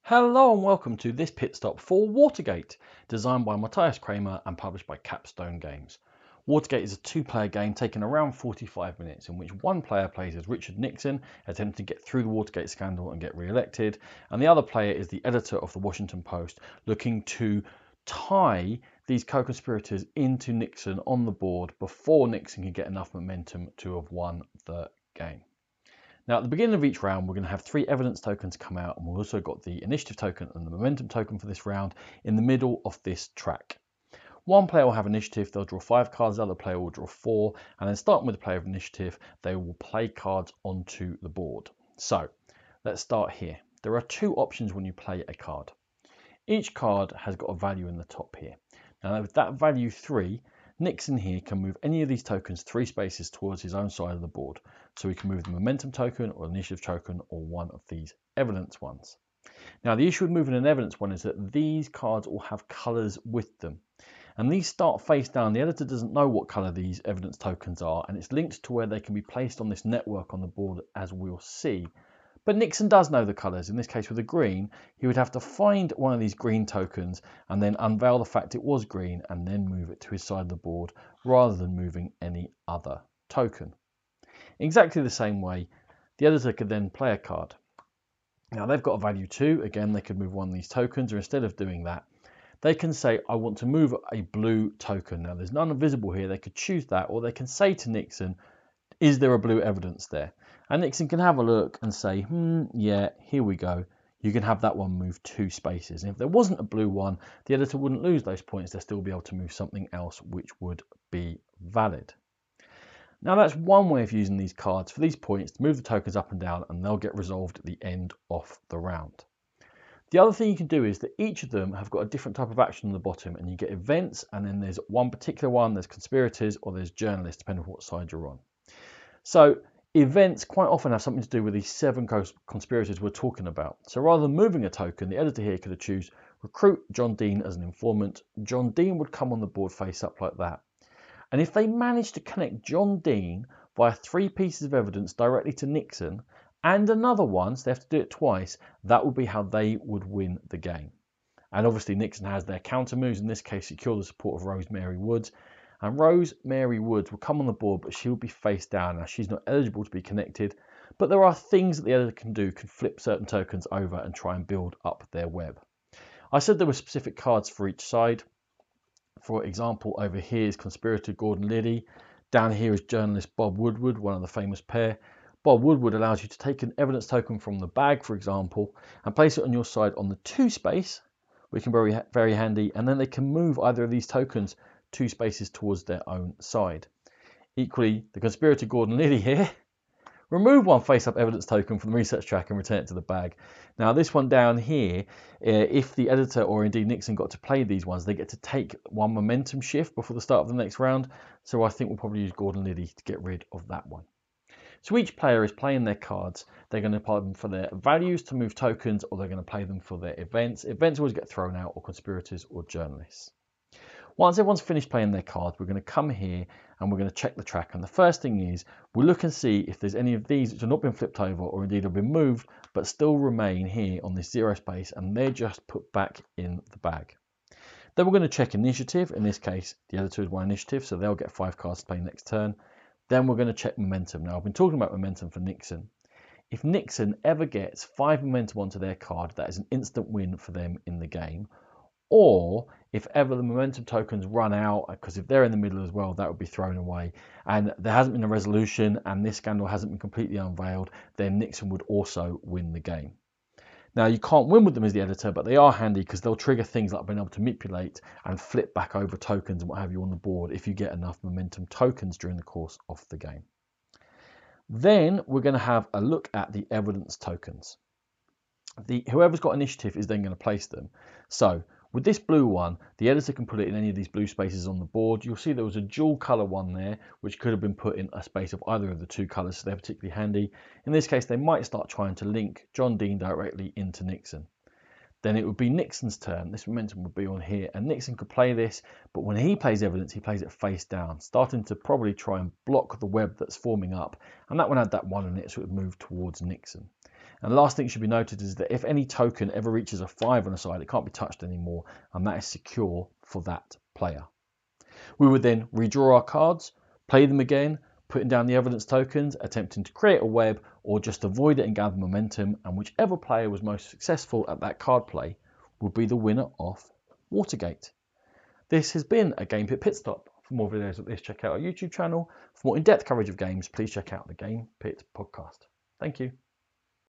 Hello and welcome to this pit stop for Watergate, designed by Matthias Cramer and published by Capstone Games. Watergate is a two-player game taking around 45 minutes in which one player plays as Richard Nixon, attempting to get through the Watergate scandal and get re-elected, and the other player is the editor of the Washington Post, looking to tie these co-conspirators into Nixon on the board before Nixon can get enough momentum to have won the game. Now, at the beginning of each round, we're going to have 3 evidence tokens come out, and we've also got the initiative token and the momentum token for this round in the middle of this track. One player will have initiative, they'll draw 5 cards, the other player will draw 4, and then starting with the player of initiative, they will play cards onto the board. So, let's start here. There are 2 options when you play a card. Each card has got a value in the top here. Now, with that value 3, Nixon here can move any of these tokens 3 spaces towards his own side of the board. So he can move the momentum token or initiative token or one of these evidence ones. Now the issue with moving an evidence one is that these cards all have colours with them. And these start face down. The editor doesn't know what colour these evidence tokens are, and it's linked to where they can be placed on this network on the board, as we'll see. But Nixon does know the colours. In this case with the green, he would have to find one of these green tokens and then unveil the fact it was green and then move it to his side of the board rather than moving any other token. Exactly the same way, the editor could then play a card. Now they've got a value 2, again they could move one of these tokens, or instead of doing that, they can say I want to move a blue token. Now there's none visible here, they could choose that, or they can say to Nixon, is there a blue evidence there? And Nixon can have a look and say, yeah, here we go. You can have that one move 2 spaces. And if there wasn't a blue one, the editor wouldn't lose those points. They'll still be able to move something else which would be valid. Now that's one way of using these cards for these points to move the tokens up and down, and they'll get resolved at the end of the round. The other thing you can do is that each of them have got a different type of action on the bottom, and you get events, and then there's one particular one, there's conspirators or there's journalists, depending on what side you're on. So events quite often have something to do with these 7 conspirators we're talking about. So rather than moving a token, the editor here could choose recruit John Dean as an informant. John Dean would come on the board face up like that. And if they manage to connect John Dean via 3 pieces of evidence directly to Nixon and another one, so they have to do it twice, that would be how they would win the game. And obviously Nixon has their counter moves, in this case secure the support of Rosemary Woods. And Rosemary Woods will come on the board, but she will be face down. Now she's not eligible to be connected, but there are things that the editor can do, can flip certain tokens over and try and build up their web. I said there were specific cards for each side. For example, over here is conspirator Gordon Liddy. Down here is journalist Bob Woodward, one of the famous pair. Bob Woodward allows you to take an evidence token from the bag, for example, and place it on your side on the 2 space, which can be very handy, and then they can move either of these tokens 2 spaces towards their own side. Equally, the conspirator Gordon Liddy here, remove one face-up evidence token from the research track and return it to the bag. Now this one down here, if the editor or indeed Nixon got to play these ones, they get to take one momentum shift before the start of the next round. So I think we'll probably use Gordon Liddy to get rid of that one. So each player is playing their cards. They're going to play them for their values to move tokens, or they're going to play them for their events. Events always get thrown out, or conspirators or journalists. Once everyone's finished playing their cards, we're going to come here and we're going to check the track. And the first thing is we'll look and see if there's any of these which have not been flipped over or indeed have been moved but still remain here on this 0 space, and they're just put back in the bag. Then we're going to check initiative. In this case, the editor has 1 initiative, so they'll get 5 cards to play next turn. Then we're going to check momentum. Now I've been talking about momentum for Nixon. If Nixon ever gets 5 momentum onto their card, that is an instant win for them in the game. Or if ever the momentum tokens run out, because if they're in the middle as well, that would be thrown away, and there hasn't been a resolution and this scandal hasn't been completely unveiled, then Nixon would also win the game. Now you can't win with them as the editor, but they are handy because they'll trigger things like being able to manipulate and flip back over tokens and what have you on the board if you get enough momentum tokens during the course of the game. Then we're going to have a look at the evidence tokens. Whoever's got initiative is then going to place them. So with this blue one, the editor can put it in any of these blue spaces on the board. You'll see there was a dual colour one there, which could have been put in a space of either of the 2 colours, so they're particularly handy. In this case, they might start trying to link John Dean directly into Nixon. Then it would be Nixon's turn. This momentum would be on here, and Nixon could play this, but when he plays evidence, he plays it face down, starting to probably try and block the web that's forming up, and that one had that 1 in it, so it would move towards Nixon. And the last thing should be noted is that if any token ever reaches a 5 on a side, it can't be touched anymore, and that is secure for that player. We would then redraw our cards, play them again, putting down the evidence tokens, attempting to create a web or just avoid it and gather momentum, and whichever player was most successful at that card play would be the winner of Watergate. This has been a Game Pit Pit Stop. For more videos like this, check out our YouTube channel. For more in-depth coverage of games, please check out the Game Pit podcast. Thank you.